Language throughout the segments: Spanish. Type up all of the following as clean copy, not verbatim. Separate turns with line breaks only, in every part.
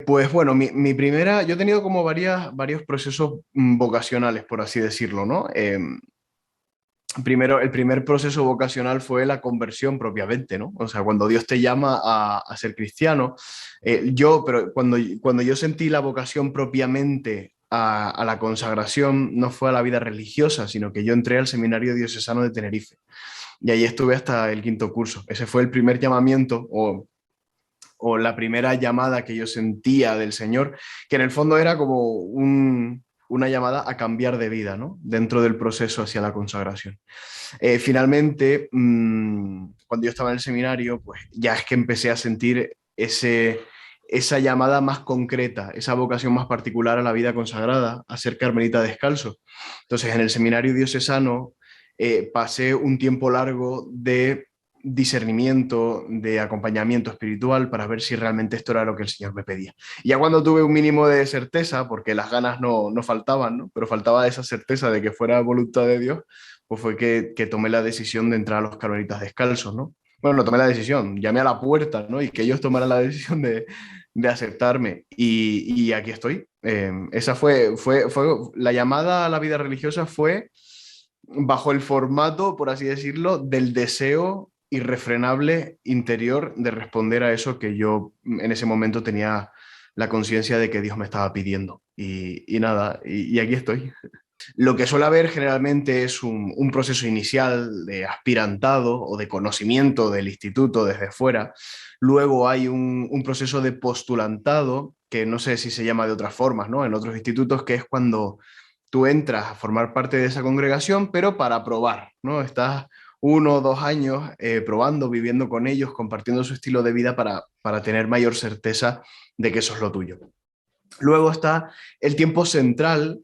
Pues bueno, mi primera, yo he tenido como varios procesos vocacionales, por así decirlo, ¿no? Primero, el primer proceso vocacional fue la conversión propiamente, ¿no? O sea, cuando Dios te llama a ser cristiano, pero cuando yo sentí la vocación propiamente a la consagración, no fue a la vida religiosa, sino que yo entré al Seminario Diocesano de Tenerife y ahí estuve hasta el quinto curso. Ese fue el primer llamamiento o la primera llamada que yo sentía del Señor, que en el fondo era como una llamada a cambiar de vida, ¿no? Dentro del proceso hacia la consagración. Finalmente, cuando yo estaba en el seminario, pues ya es que empecé a sentir esa llamada más concreta, esa vocación más particular a la vida consagrada, a ser carmelita descalzo. Entonces, en el seminario diocesano pasé un tiempo largo de discernimiento, de acompañamiento espiritual para ver si realmente esto era lo que el Señor me pedía. Y ya cuando tuve un mínimo de certeza, porque las ganas no faltaban, ¿no? Pero faltaba esa certeza de que fuera voluntad de Dios, pues fue que tomé la decisión de entrar a los carmelitas descalzos, ¿no? Bueno, no tomé la decisión, llamé a la puerta, ¿no? Y que ellos tomaran la decisión de aceptarme. Y aquí estoy. Esa fue la llamada a la vida religiosa fue bajo el formato, por así decirlo, del deseo irrefrenable interior de responder a eso que yo en ese momento tenía la conciencia de que Dios me estaba pidiendo. Y nada, y aquí estoy. Lo que suele haber generalmente es un proceso inicial de aspirantado o de conocimiento del instituto desde fuera. Luego hay un proceso de postulantado, que no sé si se llama de otras formas, ¿no? En otros institutos, que es cuando tú entras a formar parte de esa congregación, pero para probar, ¿no? Estás 1 o 2 años probando, viviendo con ellos, compartiendo su estilo de vida para tener mayor certeza de que eso es lo tuyo. Luego está el tiempo central,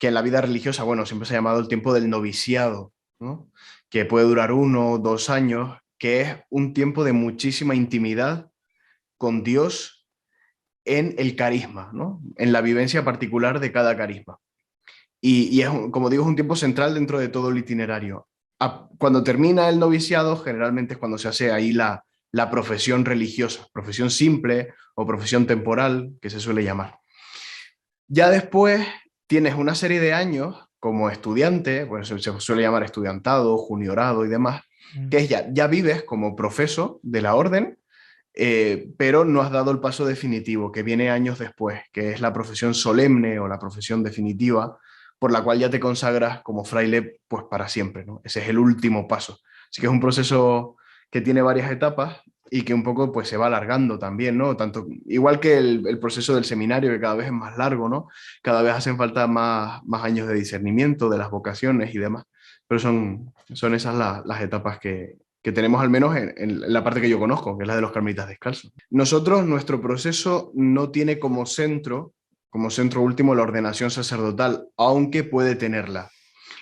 que en la vida religiosa, bueno, siempre se ha llamado el tiempo del noviciado, ¿no? Que puede durar 1 o 2 años, que es un tiempo de muchísima intimidad con Dios en el carisma, ¿no? En la vivencia particular de cada carisma. Y es, como digo, es un tiempo central dentro de todo el itinerario. Cuando termina el noviciado, generalmente es cuando se hace ahí la profesión religiosa, profesión simple o profesión temporal, que se suele llamar. Ya después tienes una serie de años como estudiante, pues se suele llamar estudiantado, juniorado y demás, que es ya vives como profeso de la orden, pero no has dado el paso definitivo, que viene años después, que es la profesión solemne o la profesión definitiva, por la cual ya te consagras como fraile pues para siempre, ¿no? Ese es el último paso. Así que es un proceso que tiene varias etapas y que un poco pues se va alargando también, ¿no? Tanto, igual que el proceso del seminario, que cada vez es más largo, ¿no? Cada vez hacen falta más años de discernimiento de las vocaciones y demás, pero son esas las etapas que tenemos al menos en la parte que yo conozco, que es la de los carmelitas descalzos. Nosotros, nuestro proceso no tiene como centro último la ordenación sacerdotal, aunque puede tenerla.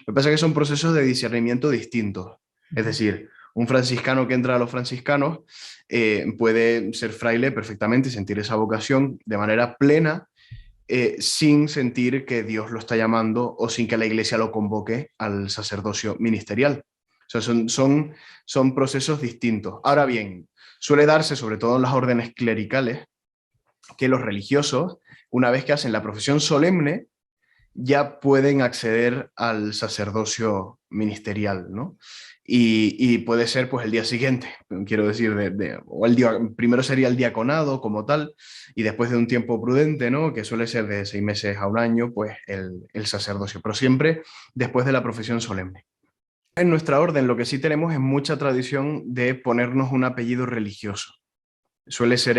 Lo que pasa es que son procesos de discernimiento distintos. Es
Ujú.
decir, un franciscano que entra a los franciscanos puede ser fraile perfectamente y sentir esa vocación de manera plena, sin sentir que Dios lo está llamando o sin que la iglesia lo convoque al sacerdocio ministerial. O sea, son procesos distintos. Ahora
Sí.
bien, suele darse, sobre todo en las órdenes clericales, que los religiosos, una vez que hacen la profesión solemne, ya pueden acceder al sacerdocio ministerial, ¿no? Y puede ser pues el día siguiente, quiero decir, o primero sería el diaconado como tal, y después de un tiempo prudente, ¿no? Que suele ser de 6 meses a un año, pues el sacerdocio, pero siempre después de la profesión solemne. En nuestra orden lo que sí tenemos es mucha tradición de ponernos un apellido religioso. Suele ser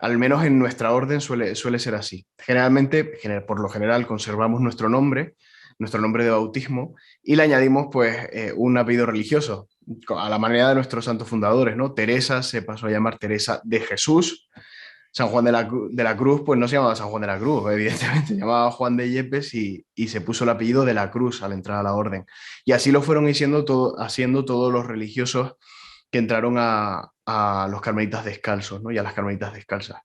al menos en nuestra orden suele ser así. Generalmente, por lo general, conservamos nuestro nombre de bautismo, y le añadimos pues un apellido religioso, a la manera de nuestros santos fundadores, ¿no? Teresa se pasó a llamar Teresa de Jesús. San Juan de la Cruz, pues no se llamaba San Juan de la Cruz, evidentemente, se llamaba Juan de Yepes y se puso el apellido de la Cruz al entrar a la orden. Y así lo fueron haciendo todos los religiosos que entraron a los carmelitas descalzos, ¿no? Y a las carmelitas descalzas.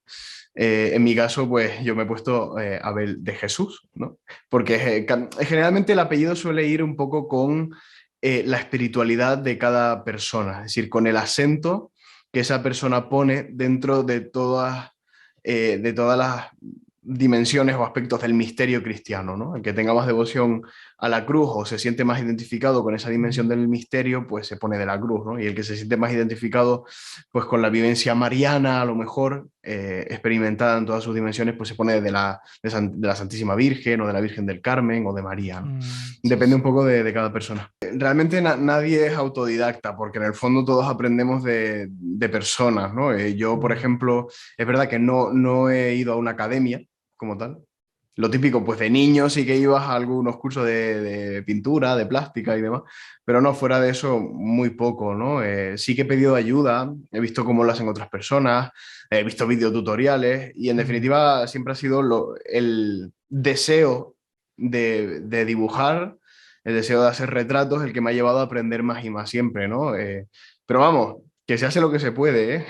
En mi caso, pues yo me he puesto Abel de Jesús, ¿no? Porque generalmente el apellido suele ir un poco con la espiritualidad de cada persona, es decir, con el acento que esa persona pone dentro de todas de todas las dimensiones o aspectos del misterio cristiano, ¿no? El que tenga más devoción a la cruz o se siente más identificado con esa dimensión del misterio, pues se pone de la cruz, ¿no? Y el que se siente más identificado, pues con la vivencia mariana, a lo mejor, experimentada en todas sus dimensiones, pues se pone de la Santísima Virgen o de la Virgen del Carmen o de María, ¿no?
Sí,
Depende un
sí.
poco de cada persona. Realmente nadie es autodidacta, porque en el fondo todos aprendemos de personas, ¿no? Yo, por
Mm,
ejemplo, es verdad que no he ido a una academia como tal. Lo típico, pues de niño sí que ibas a algunos cursos de pintura, de plástica y demás, pero no, fuera de eso, muy poco, ¿no? Sí que he pedido ayuda, he visto cómo lo hacen otras personas, he visto videotutoriales y en
mm.
definitiva siempre ha sido el deseo de dibujar, el deseo de hacer retratos, el que me ha llevado a aprender más y más siempre, ¿no? Pero vamos, que se hace lo que se puede, ¿eh?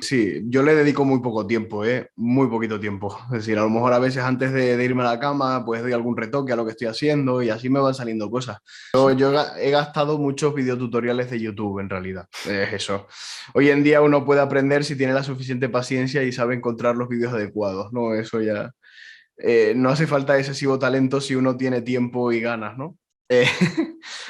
Sí, yo le dedico muy poco tiempo, ¿eh? Muy poquito tiempo. Es decir, a lo mejor a veces antes de irme a la cama, pues doy algún retoque a lo que estoy haciendo y así me van saliendo cosas. Yo he gastado muchos videotutoriales de YouTube, en realidad. Es eso. Hoy en día uno puede aprender si tiene la suficiente paciencia y sabe encontrar los vídeos adecuados, ¿no? Eso ya... no hace falta excesivo talento si uno tiene tiempo y ganas, ¿no? Eh,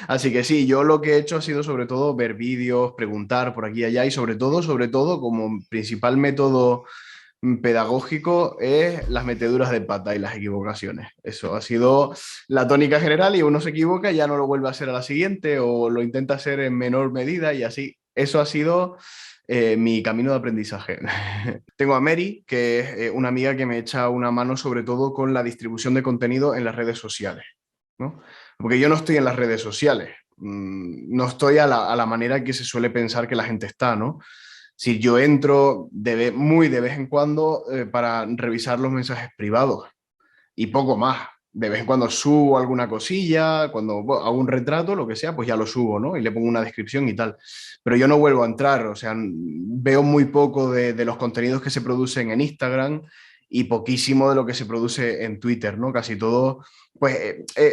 así que sí, yo lo que he hecho ha sido sobre todo ver vídeos, preguntar por aquí y allá y sobre todo, como principal método pedagógico es las meteduras de pata y las equivocaciones. Eso ha sido la tónica general y uno se equivoca y ya no lo vuelve a hacer a la siguiente o lo intenta hacer en menor medida y así. Eso ha sido mi camino de aprendizaje. Tengo a Mary, que es una amiga que me echa una mano sobre todo con la distribución de contenido en las redes sociales, ¿no? Porque yo no estoy en las redes sociales, no estoy a la manera que se suele pensar que la gente está, ¿no? Si yo entro muy de vez en cuando para revisar los mensajes privados y poco más. De vez en cuando subo alguna cosilla, cuando bueno, hago un retrato, lo que sea, pues ya lo subo, ¿no? Y le pongo una descripción y tal. Pero yo no vuelvo a entrar, o sea, veo muy poco de los contenidos que se producen en Instagram y poquísimo de lo que se produce en Twitter, ¿no? Casi todo, pues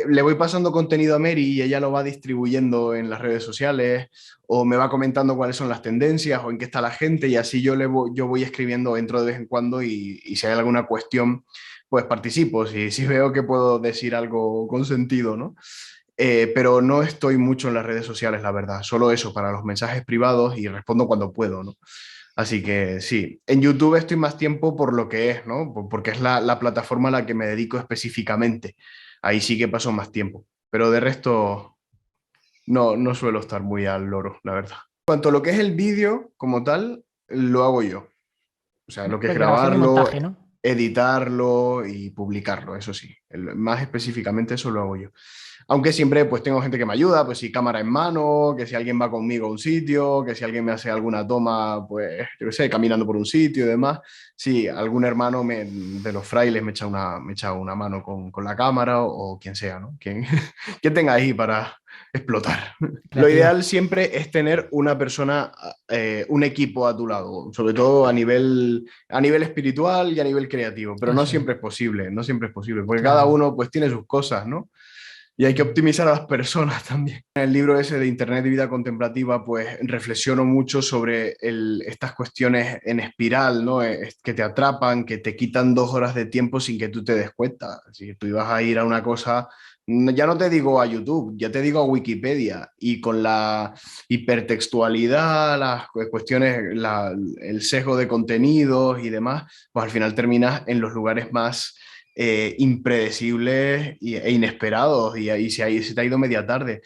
le voy pasando contenido a Mary y ella lo va distribuyendo en las redes sociales o me va comentando cuáles son las tendencias o en qué está la gente y así yo voy escribiendo, entro de vez en cuando y si hay alguna cuestión pues participo, si veo que puedo decir algo con sentido, ¿no? Pero no estoy mucho en las redes sociales, la verdad, solo eso, para los mensajes privados y respondo cuando puedo, ¿no? Así que sí, en YouTube estoy más tiempo por lo que es, ¿no? Porque es la plataforma a la que me dedico específicamente. Ahí sí que paso más tiempo, pero de resto no suelo estar muy al loro, la verdad. En cuanto a lo que es el vídeo como tal, lo hago yo. O sea, lo que es
Grabación y
grabarlo,
montaje, ¿no?
editarlo y publicarlo, eso sí. Más específicamente eso lo hago yo. Aunque siempre pues tengo gente que me ayuda, pues si cámara en mano, que si alguien va conmigo a un sitio, que si alguien me hace alguna toma, pues yo qué sé, caminando por un sitio y demás. Sí, algún hermano de los frailes me echa una mano con la cámara o quien sea, ¿no? Quien, quien tenga ahí para explotar. Lo
Creativo.
ideal siempre es tener una persona, un equipo a tu lado, sobre todo a nivel espiritual y a nivel creativo, pero no
Eso es.
siempre es posible, no siempre es posible, porque cada
Claro.
uno pues tiene sus cosas, ¿no? Y hay que
Mm.
optimizar a las personas también. En el libro ese de Internet y Vida Contemplativa, pues reflexiono mucho sobre estas cuestiones en espiral, ¿no? Que te atrapan, que te quitan 2 horas de tiempo sin que tú te des cuenta. Si tú ibas a ir a una cosa, ya no te digo a YouTube, ya te digo a Wikipedia, y con la hipertextualidad, las cuestiones, el sesgo de contenidos y demás, pues al final terminas en los lugares más impredecibles e inesperados y ahí se te ha ido media tarde.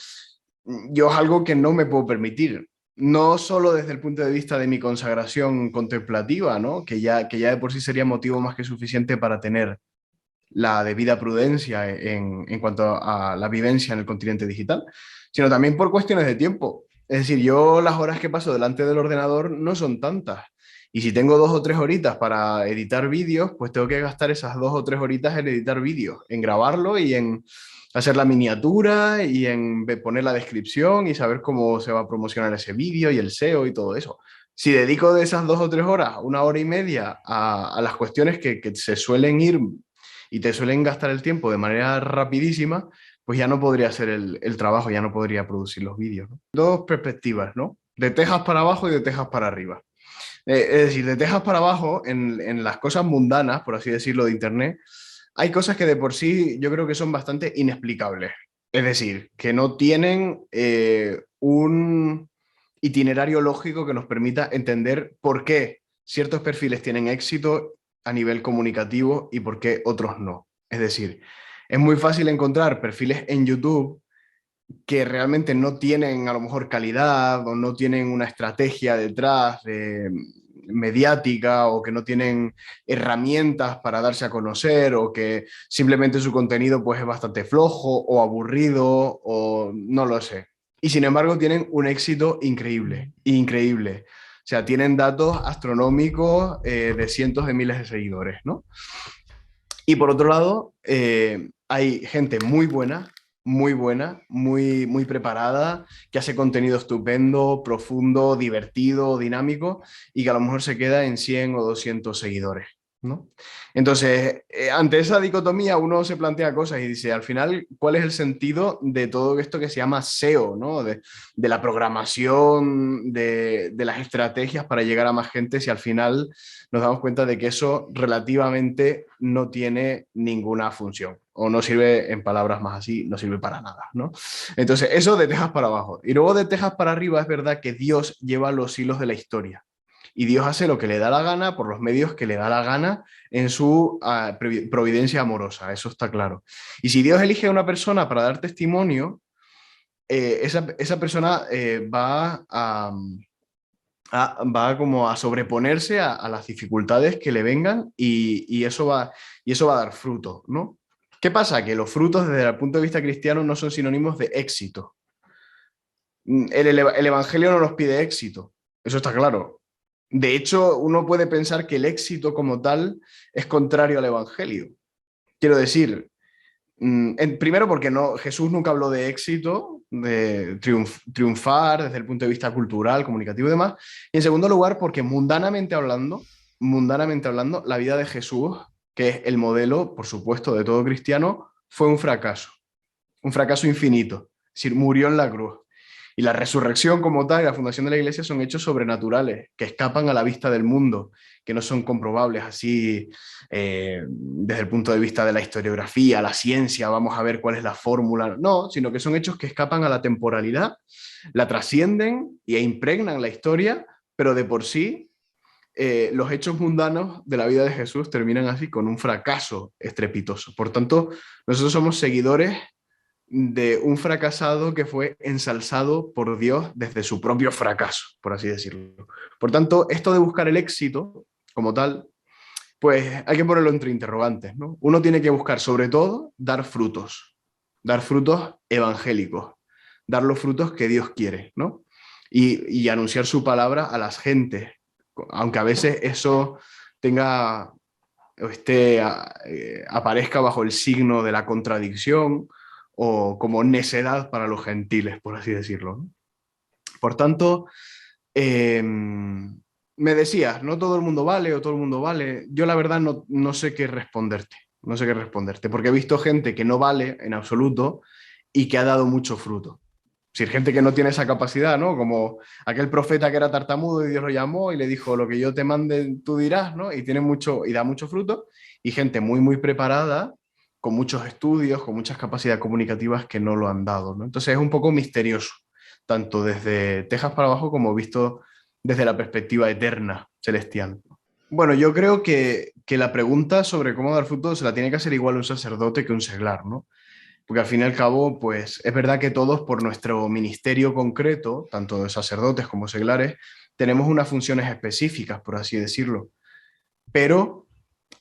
Yo es algo que no me puedo permitir, no solo desde el punto de vista de mi consagración contemplativa, ¿no? Que ya de por sí sería motivo más que suficiente para tener la debida prudencia en cuanto a la vivencia en el continente digital, sino también por cuestiones de tiempo. Es decir, yo las horas que paso delante del ordenador no son tantas. Y si tengo 2 o 3 horitas para editar vídeos, pues tengo que gastar esas 2 o 3 horitas en editar vídeos, en grabarlo y en hacer la miniatura y en poner la descripción y saber cómo se va a promocionar ese vídeo y el SEO y todo eso. Si dedico de esas 2 o 3 horas, 1 hora y media a las cuestiones que se suelen ir y te suelen gastar el tiempo de manera rapidísima, pues ya no podría hacer el trabajo, ya no podría producir los vídeos, ¿no? Dos perspectivas, ¿no? De tejas para abajo y de tejas para arriba. Es decir, de Texas para abajo, en las cosas mundanas, por así decirlo, de Internet, hay cosas que de por sí yo creo que son bastante inexplicables. Es decir, que no tienen un itinerario lógico que nos permita entender por qué ciertos perfiles tienen éxito a nivel comunicativo y por qué otros no. Es decir, es muy fácil encontrar perfiles en YouTube que realmente no tienen a lo mejor calidad o no tienen una estrategia detrás mediática o que no tienen herramientas para darse a conocer o que simplemente su contenido pues es bastante flojo o aburrido o no lo sé. Y sin embargo tienen un éxito increíble, increíble. O sea, tienen datos astronómicos de cientos de miles de seguidores, ¿no? Y por otro lado, hay gente muy buena, muy preparada, que hace contenido estupendo, profundo, divertido, dinámico, y que a lo mejor se queda en 100 o 200 seguidores, ¿no? Entonces, ante esa dicotomía uno se plantea cosas y dice, al final, ¿cuál es el sentido de todo esto que se llama SEO, ¿no? De la programación, de las estrategias para llegar a más gente, si al final nos damos cuenta de que eso relativamente no tiene ninguna función o no sirve, en palabras más así, no sirve para nada, ¿no? Entonces, eso de Texas para abajo. Y luego de Texas para arriba es verdad que Dios lleva los hilos de la historia. Y Dios hace lo que le da la gana por los medios que le da la gana en su providencia amorosa, eso está claro. Y si Dios elige a una persona para dar testimonio, esa persona va como a sobreponerse a las dificultades que le vengan y eso va a dar fruto, ¿no? ¿Qué pasa? Que los frutos desde el punto de vista cristiano no son sinónimos de éxito. El Evangelio no nos pide éxito, eso está claro. De hecho, uno puede pensar que el éxito como tal es contrario al Evangelio. Quiero decir, primero porque no, Jesús nunca habló de éxito, de triunfar desde el punto de vista cultural, comunicativo y demás. Y en segundo lugar porque mundanamente hablando, la vida de Jesús, que es el modelo, por supuesto, de todo cristiano, fue un fracaso infinito. Es decir, murió en la cruz. Y la resurrección como tal y la fundación de la iglesia son hechos sobrenaturales, que escapan a la vista del mundo, que no son comprobables así desde el punto de vista de la historiografía, la ciencia, vamos a ver cuál es la fórmula. No, sino que son hechos que escapan a la temporalidad, la trascienden e impregnan la historia, pero de por sí los hechos mundanos de la vida de Jesús terminan así con un fracaso estrepitoso. Por tanto, nosotros somos seguidores de un fracasado que fue ensalzado por Dios desde su propio fracaso, por así decirlo. Por tanto, esto de buscar el éxito como tal, pues hay que ponerlo entre interrogantes, ¿no? Uno tiene que buscar sobre todo dar frutos evangélicos, dar los frutos que Dios quiere, ¿no? Y anunciar su palabra a las gentes, aunque a veces eso tenga o aparezca bajo el signo de la contradicción o como necedad para los gentiles, por así decirlo, ¿no? Por tanto, me decías, no todo el mundo vale o todo el mundo vale. Yo la verdad no sé qué responderte, no sé qué responderte, porque he visto gente que no vale en absoluto y que ha dado mucho fruto. Es decir, gente que no tiene esa capacidad, ¿no? Como aquel profeta que era tartamudo y Dios lo llamó y le dijo, lo que yo te mande tú dirás, ¿no? Y tiene mucho, y da mucho fruto. Y gente muy preparada, con muchos estudios, con muchas capacidades comunicativas que no lo han dado, ¿no? Entonces es un poco misterioso, tanto desde Texas para abajo como visto desde la perspectiva eterna, celestial. Bueno, yo creo que la pregunta sobre cómo dar fruto se la tiene que hacer igual un sacerdote que un seglar, ¿no? Porque al fin y al cabo, pues es verdad que todos por nuestro ministerio concreto, tanto de sacerdotes como seglares, tenemos unas funciones específicas, por así decirlo. Pero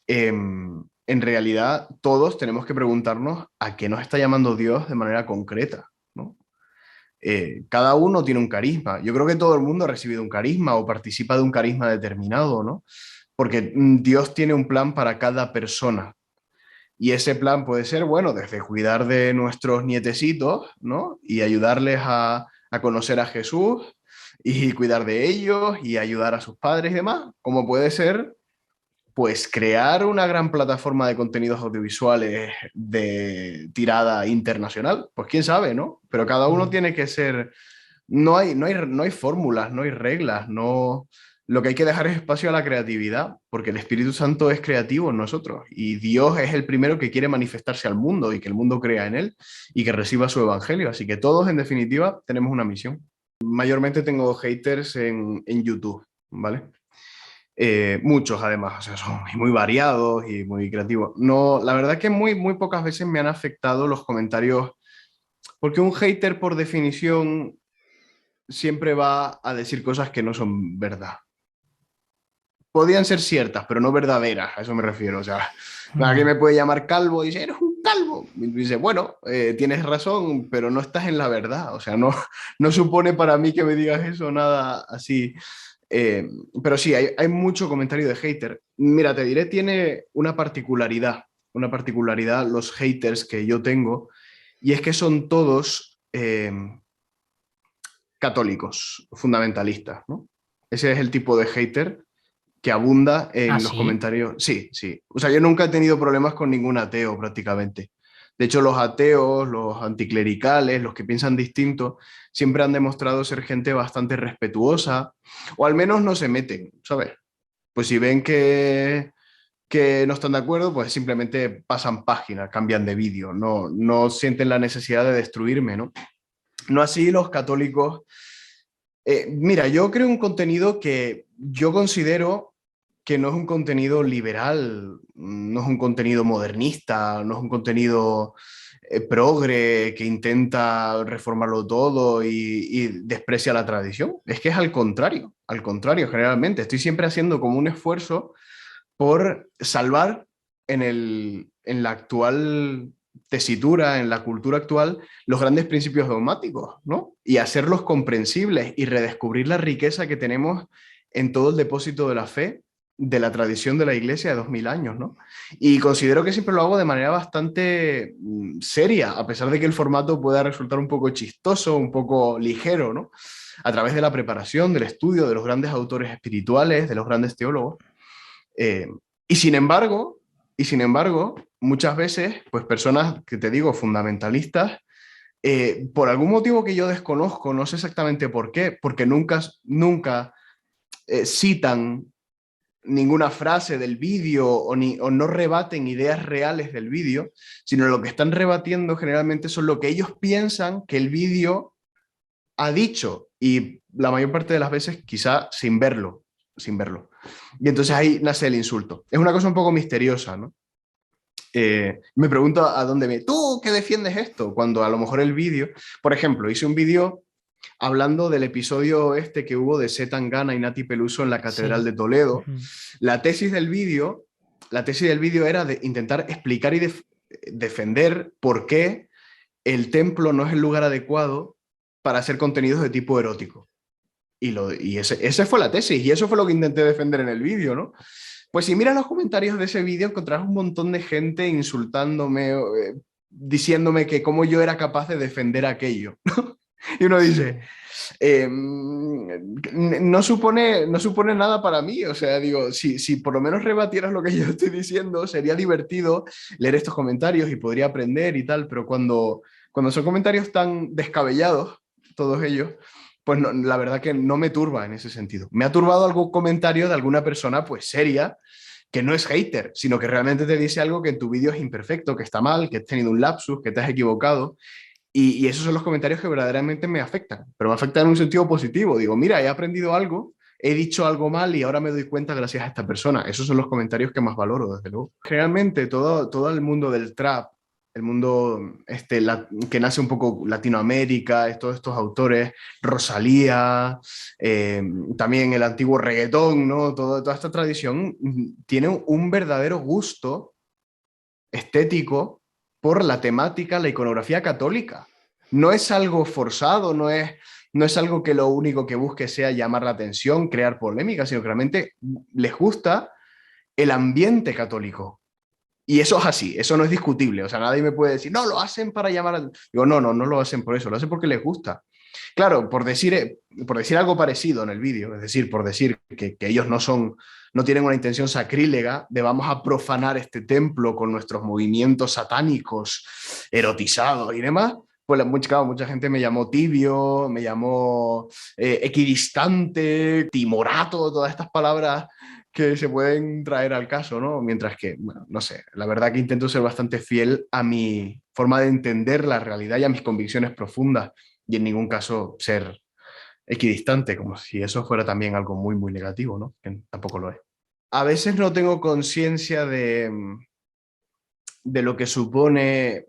en realidad todos tenemos que preguntarnos a qué nos está llamando Dios de manera concreta, ¿no? Cada uno tiene un carisma. Yo creo que todo el mundo ha recibido un carisma o participa de un carisma determinado, ¿no? Porque Dios tiene un plan para cada persona. Y ese plan puede ser, bueno, desde cuidar de nuestros nietecitos, ¿no? Y ayudarles a conocer a Jesús y cuidar de ellos y ayudar a sus padres y demás, como puede ser, pues, crear una gran plataforma de contenidos audiovisuales de tirada internacional. Pues quién sabe, ¿no? Pero cada uno
Mm.
tiene que ser, no hay fórmulas, no hay reglas, no, Lo que hay que dejar es espacio a la creatividad, porque el Espíritu Santo es creativo en nosotros y Dios es el primero que quiere manifestarse al mundo y que el mundo crea en él y que reciba su evangelio. Así que todos, en definitiva, tenemos una misión. Mayormente tengo haters en YouTube, ¿vale? Muchos además, o sea, son muy variados y muy creativos. No, la verdad que muy pocas veces me han afectado los comentarios, porque un hater por definición siempre va a decir cosas que no son verdad. Podían ser ciertas, pero no verdaderas, a eso me refiero. O sea, alguien
Mm.
me puede llamar calvo y dice, eres un calvo. Y dice, bueno, tienes razón, pero no estás en la verdad. O sea, no, no supone para mí que me digas eso, nada así. Eh, pero sí, hay mucho comentario de hater. Mira, te diré, tiene una particularidad los haters que yo tengo, y es que son todos católicos, fundamentalistas, ¿no? Ese es el tipo de hater que abunda
¿Ah,
en los
sí?
comentarios. Sí, sí. O sea, yo nunca he tenido problemas con ningún ateo prácticamente. De hecho, los ateos, los anticlericales, los que piensan distinto, siempre han demostrado ser gente bastante respetuosa, o al menos no se meten, ¿sabes? Pues si ven que no están de acuerdo, pues simplemente pasan página, cambian de vídeo, no, no sienten la necesidad de destruirme, ¿no? No así los católicos. Mira, yo creo un contenido que yo considero que no es un contenido liberal, no es un contenido modernista, no es un contenido progre que intenta reformarlo todo y desprecia la tradición. Es que es al contrario, generalmente. Estoy siempre haciendo como un esfuerzo por salvar en la actual tesitura, en la cultura actual, los grandes principios dogmáticos, ¿no? Y hacerlos comprensibles y redescubrir la riqueza que tenemos en todo el depósito de la fe, de la tradición de la Iglesia de 2000 años, ¿no? Y considero que siempre lo hago de manera bastante seria, a pesar de que el formato pueda resultar un poco chistoso, un poco ligero, ¿no? A través de la preparación, del estudio de los grandes autores espirituales, de los grandes teólogos. Eh, y sin embargo, muchas veces, pues personas que te digo, fundamentalistas, por algún motivo que yo desconozco, no sé exactamente por qué, porque nunca citan ninguna frase del vídeo o no rebaten ideas reales del vídeo, sino lo que están rebatiendo generalmente son lo que ellos piensan que el vídeo ha dicho y la mayor parte de las veces quizá sin verlo. Y entonces ahí nace el insulto. Es una cosa un poco misteriosa, ¿no? Me pregunto a dónde me... ¿Tú qué defiendes esto? Cuando a lo mejor el vídeo... Por ejemplo, hice un vídeo hablando del episodio este que hubo de C. Tangana y Nati Peluso en la Catedral
Sí.
de Toledo.
Ujú.
La tesis del vídeo, la tesis del vídeo era de intentar explicar y defender por qué el templo no es el lugar adecuado para hacer contenidos de tipo erótico. Y ese fue la tesis, y eso fue lo que intenté defender en el vídeo, ¿no? Pues si miras los comentarios de ese vídeo, encontrarás un montón de gente insultándome, diciéndome que cómo yo era capaz de defender aquello. Y uno dice,
Sí.
no supone nada para mí. O sea, digo, si por lo menos rebatieras lo que yo estoy diciendo, sería divertido leer estos comentarios y podría aprender y tal, pero cuando son comentarios tan descabellados, todos ellos, pues la verdad que no me turba en ese sentido. Me ha turbado algún comentario de alguna persona pues seria, que no es hater, sino que realmente te dice algo que en tu vídeo es imperfecto, que está mal, que has tenido un lapsus, que te has equivocado. Y esos son los comentarios que verdaderamente me afectan, pero me afectan en un sentido positivo. Digo, mira, he aprendido algo, he dicho algo mal y ahora me doy cuenta gracias a esta persona. Esos son los comentarios que más valoro, desde luego. Generalmente todo el mundo del trap, el mundo que nace un poco Latinoamérica, todos estos autores, Rosalía, eh, también el antiguo reggaetón, ¿no? Toda esta tradición tiene un verdadero gusto estético por la temática, la iconografía católica. No es algo forzado, no es algo que lo único que busque sea llamar la atención, crear polémica, sino que realmente les gusta el ambiente católico. Y eso es así, eso no es discutible. O sea, nadie me puede decir, no, lo hacen para llamar a... Digo, no, no, no lo hacen por eso, lo hacen porque les gusta. Claro, por decir algo parecido en el vídeo, es decir, por decir que ellos no tienen una intención sacrílega de vamos a profanar este templo con nuestros movimientos satánicos, erotizados y demás, pues claro, mucha gente me llamó tibio, me llamó equidistante, timorato, todas estas palabras que se pueden traer al caso, ¿no? Mientras que, bueno, no sé, la verdad que intento ser bastante fiel a mi forma de entender la realidad y a mis convicciones profundas y en ningún caso ser equidistante, como si eso fuera también algo muy, muy negativo, ¿no? Que tampoco lo es. A veces no tengo conciencia de lo que supone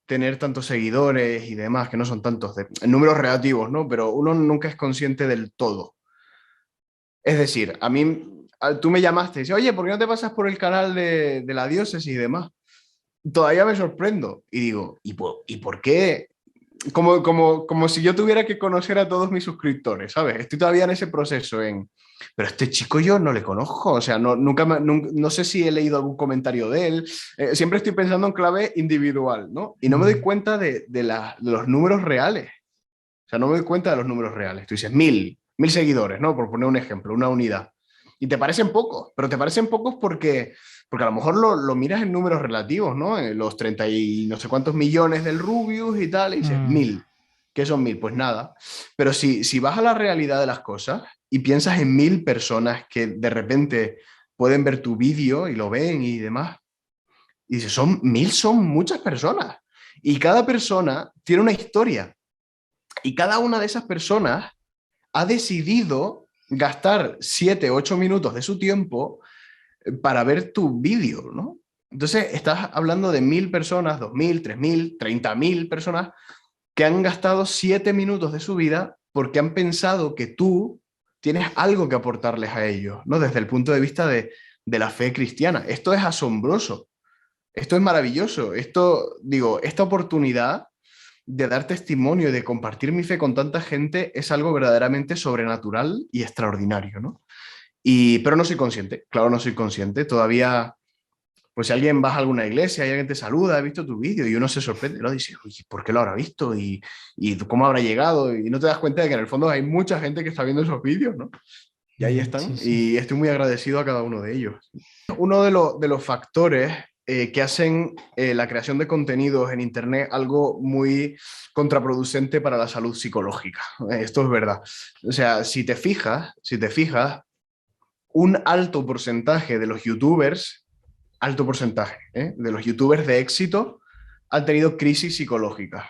tener tantos seguidores y demás, que no son tantos, en números relativos, ¿no? Pero uno nunca es consciente del todo. Es decir, a mí, tú me llamaste y dices, oye, ¿por qué no te pasas por el canal de la diócesis y demás? Todavía me sorprendo y digo, ¿y por qué? Como si yo tuviera que conocer a todos mis suscriptores, ¿sabes? Estoy todavía en ese proceso pero este chico yo no le conozco, o sea, no sé si he leído algún comentario de él, siempre estoy pensando en clave individual, ¿no? Y no me doy cuenta de los números reales, o sea, no me doy cuenta de los números reales. Tú dices, mil seguidores, ¿no? Por poner un ejemplo, una unidad. Y te parecen pocos, pero te parecen pocos porque a lo mejor lo miras en números relativos, ¿no? En los 30 y no sé cuántos millones del Rubius y tal, y dices,
Mm,
1000. ¿Qué son 1000? Pues nada. Pero si vas a la realidad de las cosas y piensas en 1000 personas que de repente pueden ver tu vídeo y lo ven y demás, y dices, 1000 son muchas personas. Y cada persona tiene una historia. Y cada una de esas personas ha decidido gastar 7, 8 minutos de su tiempo para ver tu vídeo, ¿no? Entonces, estás hablando de 1000 personas, 2000, 3000, 30.000 personas que han gastado 7 minutos de su vida porque han pensado que tú tienes algo que aportarles a ellos, ¿no? Desde el punto de vista de la fe cristiana. Esto es asombroso, esto es maravilloso, esta oportunidad de dar testimonio y de compartir mi fe con tanta gente es algo verdaderamente sobrenatural y extraordinario, ¿no? Pero no soy consciente, claro, no soy consciente. Todavía, pues si alguien vas a alguna iglesia y alguien te saluda, ha visto tu vídeo y uno se sorprende, ¿no? Dice, oye, ¿por qué lo habrá visto? ¿Y cómo habrá llegado? Y no te das cuenta de que en el fondo hay mucha gente que está viendo esos vídeos, ¿no? Y ahí están.
sí, sí.
Y estoy muy agradecido a cada uno de ellos. Uno de los factores que hacen la creación de contenidos en Internet algo muy contraproducente para la salud psicológica. Esto es verdad. O sea, si te fijas, un alto porcentaje de los youtubers, alto porcentaje, de los youtubers de éxito han tenido crisis psicológicas.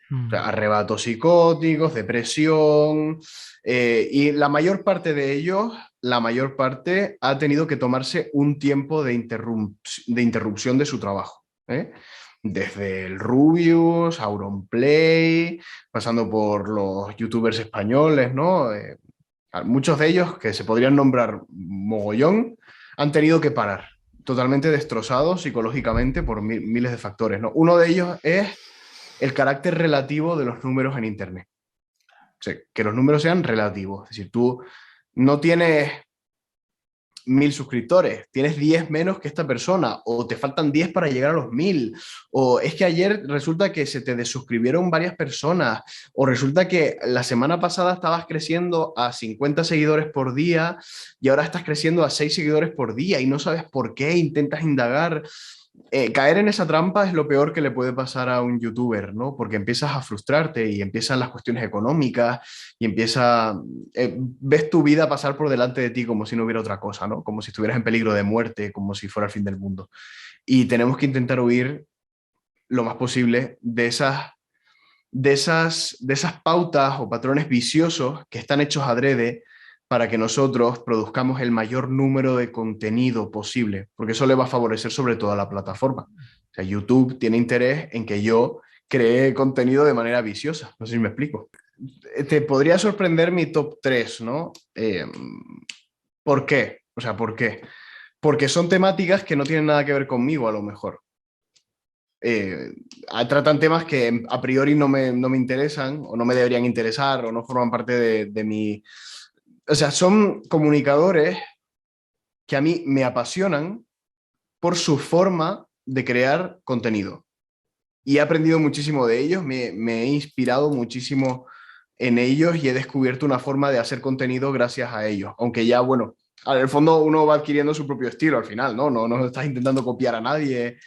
O sea,
Mm,
arrebatos psicóticos, depresión, y la mayor parte de ellos, la mayor parte ha tenido que tomarse un tiempo de interrupción de su trabajo. ¿Eh? Desde el Rubius, Auronplay, pasando por los youtubers españoles, ¿no? Muchos de ellos, que se podrían nombrar mogollón, han tenido que parar, totalmente destrozados psicológicamente por miles de factores, ¿no? Uno de ellos es el carácter relativo de los números en Internet. O sea, que los números sean relativos. Es decir, tú no tienes 1000 suscriptores, tienes 10 menos que esta persona, o te faltan 10 para llegar a los 1000, o es que ayer resulta que se te desuscribieron varias personas, o resulta que la semana pasada estabas creciendo a 50 seguidores por día y ahora estás creciendo a 6 seguidores por día y no sabes por qué, intentas indagar. Caer en esa trampa es lo peor que le puede pasar a un youtuber, ¿no? Porque empiezas a frustrarte y empiezan las cuestiones económicas y ves tu vida pasar por delante de ti como si no hubiera otra cosa, ¿no? Como si estuvieras en peligro de muerte, como si fuera el fin del mundo. Y tenemos que intentar huir lo más posible de esas pautas o patrones viciosos que están hechos adrede para que nosotros produzcamos el mayor número de contenido posible, porque eso le va a favorecer sobre todo a la plataforma. O sea, YouTube tiene interés en que yo cree contenido de manera viciosa. No sé si me explico. Te podría sorprender mi top 3, ¿no? ¿Por qué? O sea, ¿por qué? Porque son temáticas que no tienen nada que ver conmigo, a lo mejor. eh, Tratan temas que a priori no me interesan o no me deberían interesar o no forman parte de mi... O sea, son comunicadores que a mí me apasionan por su forma de crear contenido. Y he aprendido muchísimo de ellos, me he inspirado muchísimo en ellos y he descubierto una forma de hacer contenido gracias a ellos. Aunque ya, bueno, en el fondo uno va adquiriendo su propio estilo al final, ¿no? No estás intentando copiar a nadie,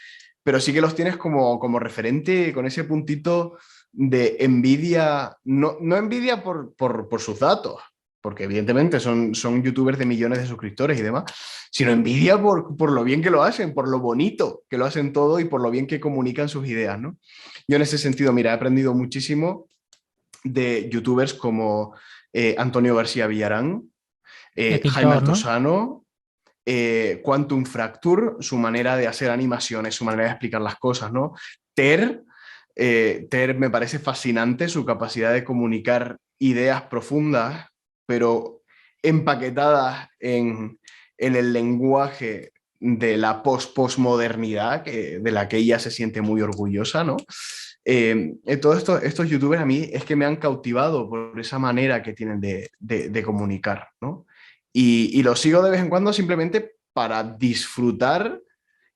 pero sí que los tienes como referente con ese puntito de envidia, no envidia por sus datos, porque evidentemente son youtubers de millones de suscriptores y demás, sino envidia por lo bien que lo hacen, por lo bonito que lo hacen todo y por lo bien que comunican sus ideas, ¿no? Yo en ese sentido, mira, he aprendido muchísimo de youtubers como Antonio García Villarán,
El
Jaime
pintor, ¿no?
Altozano, Quantum Fracture, su manera de hacer animaciones, su manera de explicar las cosas, ¿no? Ter, Ter me parece fascinante su capacidad de comunicar ideas profundas, pero empaquetadas en el lenguaje de la postmodernidad, de la que ella se siente muy orgullosa, ¿no? Todos estos youtubers a mí es que me han cautivado por esa manera que tienen de comunicar, ¿no? Y lo sigo de vez en cuando simplemente para disfrutar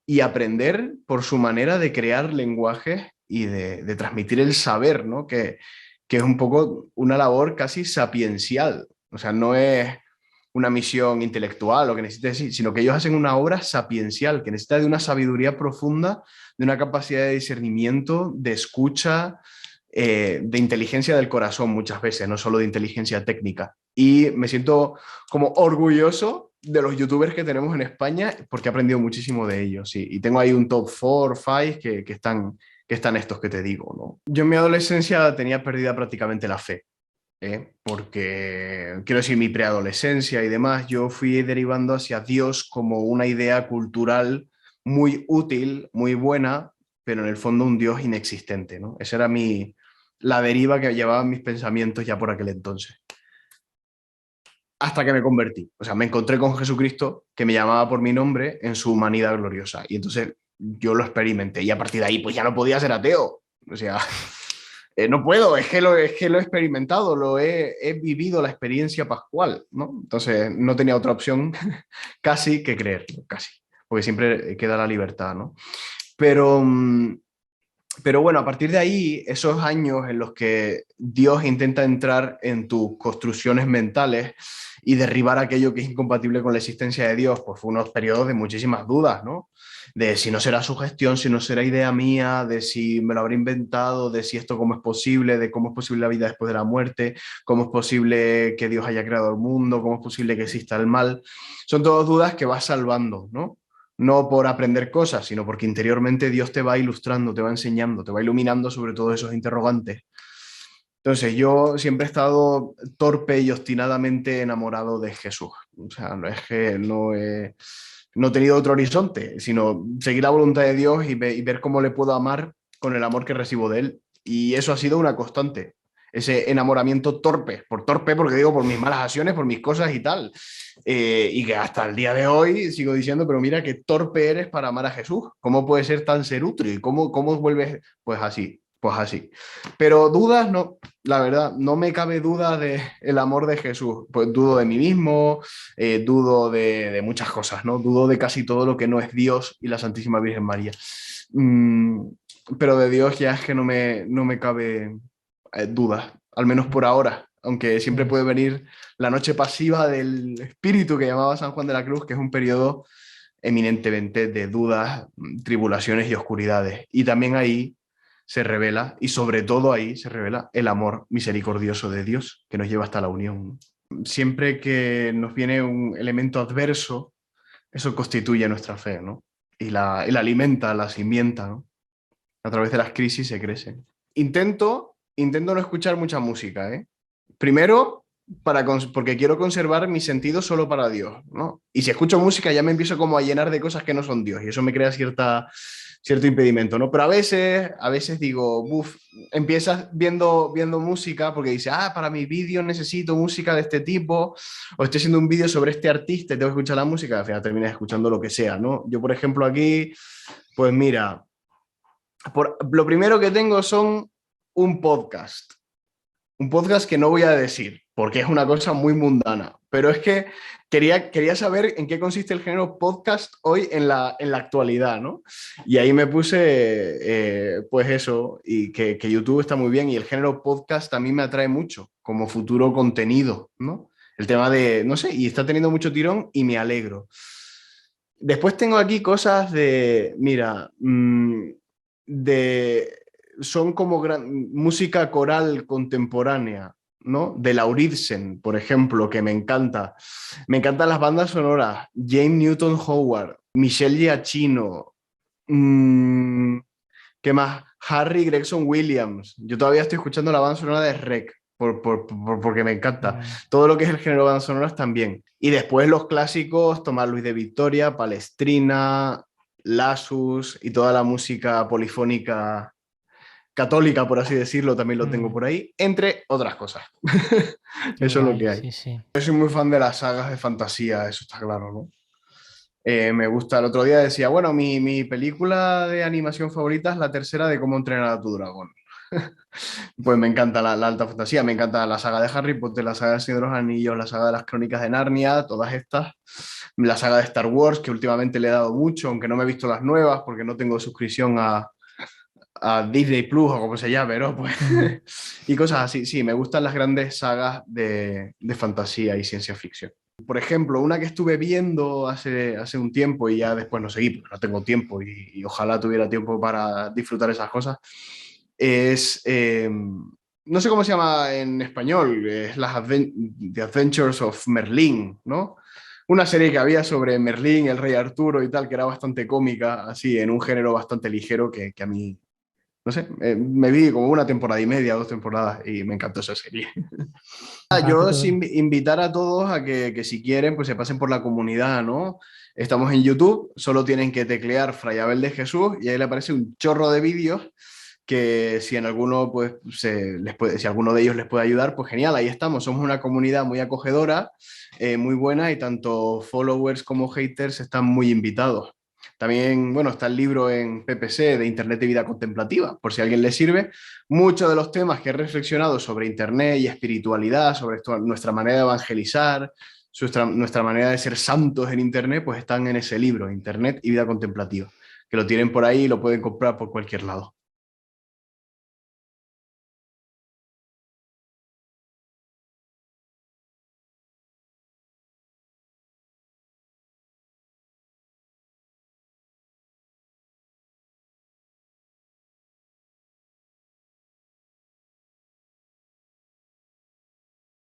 y aprender por su manera de crear lenguajes y de transmitir el saber, ¿no? Que es un poco una labor casi sapiencial. O sea, no es una misión intelectual o que necesite decir, sino que ellos hacen una obra sapiencial, que necesita de una sabiduría profunda, de una capacidad de discernimiento, de escucha, de inteligencia del corazón muchas veces, no solo de inteligencia técnica. Y me siento como orgulloso de los youtubers que tenemos en España porque he aprendido muchísimo de ellos. Sí. Y tengo ahí un top 4, 5 que están estos que te digo, ¿no? Yo en mi adolescencia tenía perdida prácticamente la fe. Porque, quiero decir, mi preadolescencia y demás, yo fui derivando hacia Dios como una idea cultural muy útil, muy buena, pero en el fondo un Dios inexistente, ¿no? Esa era la deriva que llevaban mis pensamientos ya por aquel entonces. Hasta que me convertí. O sea, me encontré con Jesucristo que me llamaba por mi nombre en su humanidad gloriosa. Y entonces yo lo experimenté y a partir de ahí pues ya no podía ser ateo. O sea, no puedo, es que lo he experimentado, he vivido la experiencia pascual, ¿no? Entonces no tenía otra opción casi que creer, casi, porque siempre queda la libertad, ¿no? Pero, pero bueno, a partir de ahí, esos años en los que Dios intenta entrar en tus construcciones mentales y derribar aquello que es incompatible con la existencia de Dios, pues fue unos periodos de muchísimas dudas, ¿no? De si no será su gestión, si no será idea mía, de si me lo habré inventado, de si esto cómo es posible, de cómo es posible la vida después de la muerte, cómo es posible que Dios haya creado el mundo, cómo es posible que exista el mal. Son todas dudas que vas salvando, ¿no? No por aprender cosas, sino porque interiormente Dios te va ilustrando, te va enseñando, te va iluminando sobre todo esos interrogantes. Entonces, yo siempre he estado torpe y obstinadamente enamorado de Jesús. O sea, no es que no he tenido otro horizonte, sino seguir la voluntad de Dios y ver cómo le puedo amar con el amor que recibo de Él. Y eso ha sido una constante, ese enamoramiento torpe, por torpe porque digo por mis malas acciones, por mis cosas y tal. Y que hasta el día de hoy sigo diciendo, pero mira qué torpe eres para amar a Jesús. ¿Cómo puedes ser tan serútil? ¿Y cómo vuelves? Pues así, pues así. Pero dudas, no, la verdad, no me cabe duda del amor de Jesús. Pues dudo de mí mismo, dudo de muchas cosas, ¿no? Dudo de casi todo lo que no es Dios y la Santísima Virgen María. Mm, pero de Dios ya es que no me cabe dudas, al menos por ahora, aunque siempre
Sí.
puede venir la noche pasiva del espíritu que llamaba San Juan de la Cruz, que es un periodo eminentemente de dudas, tribulaciones y oscuridades. Y también ahí se revela, y sobre todo ahí se revela el amor misericordioso de Dios que nos lleva hasta la unión. Siempre que nos viene un elemento adverso, eso constituye nuestra fe, ¿no? Y la alimenta, la cimienta, ¿no? A través de las crisis se crece. Intento no escuchar mucha música, ¿eh? Primero, porque quiero conservar mi sentido solo para Dios, ¿no? Y si escucho música ya me empiezo como a llenar de cosas que no son Dios y eso me crea cierto impedimento, ¿no? Pero a veces digo, uff, empiezas viendo música porque dices, para mi vídeo necesito música de este tipo, o estoy haciendo un vídeo sobre este artista y tengo que escuchar la música, al final terminas escuchando lo que sea, ¿no? Yo, por ejemplo, aquí, pues mira, lo primero que tengo son un podcast. Un podcast que no voy a decir, porque es una cosa muy mundana, pero es que quería saber en qué consiste el género podcast hoy en la actualidad, ¿no? Y ahí me puse, pues eso, y que YouTube está muy bien y el género podcast a mí me atrae mucho como futuro contenido, ¿no? El tema de, no sé, y está teniendo mucho tirón y me alegro. Después tengo aquí cosas de, mira, de son como música coral contemporánea, ¿no? De Lauridsen, por ejemplo, que me encanta. Me encantan las bandas sonoras. James Newton Howard, Michelle Giacchino, mm, ¿qué más? Harry Gregson Williams. Yo todavía estoy escuchando la banda sonora de Rec, porque me encanta.
Mm.
Todo lo que es el género de bandas sonoras también. Y después los clásicos, Tomás Luis de Victoria, Palestrina, Lasus y toda la música polifónica católica, por así decirlo, también lo tengo
Mm.
por ahí, entre otras cosas.
Qué
Eso es lo
guay,
que hay.
sí, sí.
Yo soy muy fan de las sagas de fantasía, eso está claro, ¿no? Me gusta, el otro día decía, bueno, mi película de animación favorita es la tercera de Cómo entrenar a tu dragón. Pues me encanta la alta fantasía, me encanta la saga de Harry Potter, la saga de Señor de los Anillos, la saga de las Crónicas de Narnia, todas estas. La saga de Star Wars, que últimamente le he dado mucho, aunque no me he visto las nuevas porque no tengo suscripción a Disney Plus o como se llame, ¿no? Pues,
Mm.
y cosas así. Sí, me gustan las grandes sagas de fantasía y ciencia ficción. Por ejemplo, una que estuve viendo hace un tiempo y ya después no seguí porque no tengo tiempo y ojalá tuviera tiempo para disfrutar esas cosas, es, no sé cómo se llama en español, es The Adventures of Merlin, ¿no? Una serie que había sobre Merlín, el rey Arturo y tal, que era bastante cómica, así, en un género bastante ligero que a mí, no sé, me vi como una temporada y media, 2 temporadas y me encantó esa serie.
Ah,
Yo
pero...
sin invitar a todos a que si quieren, pues se pasen por la comunidad, ¿no? Estamos en YouTube, solo tienen que teclear Fray Abel de Jesús y ahí le aparece un chorro de vídeos que si en alguno, pues, si alguno de ellos les puede ayudar, pues genial, ahí estamos. Somos una comunidad muy acogedora, muy buena y tanto followers como haters están muy invitados. También, bueno, está el libro en PPC de Internet y Vida Contemplativa, por si a alguien le sirve. Muchos de los temas que he reflexionado sobre Internet y espiritualidad, sobre nuestra manera de evangelizar, nuestra manera de ser santos en Internet, pues están en ese libro, Internet y Vida Contemplativa, que lo tienen por ahí y lo pueden comprar por cualquier lado.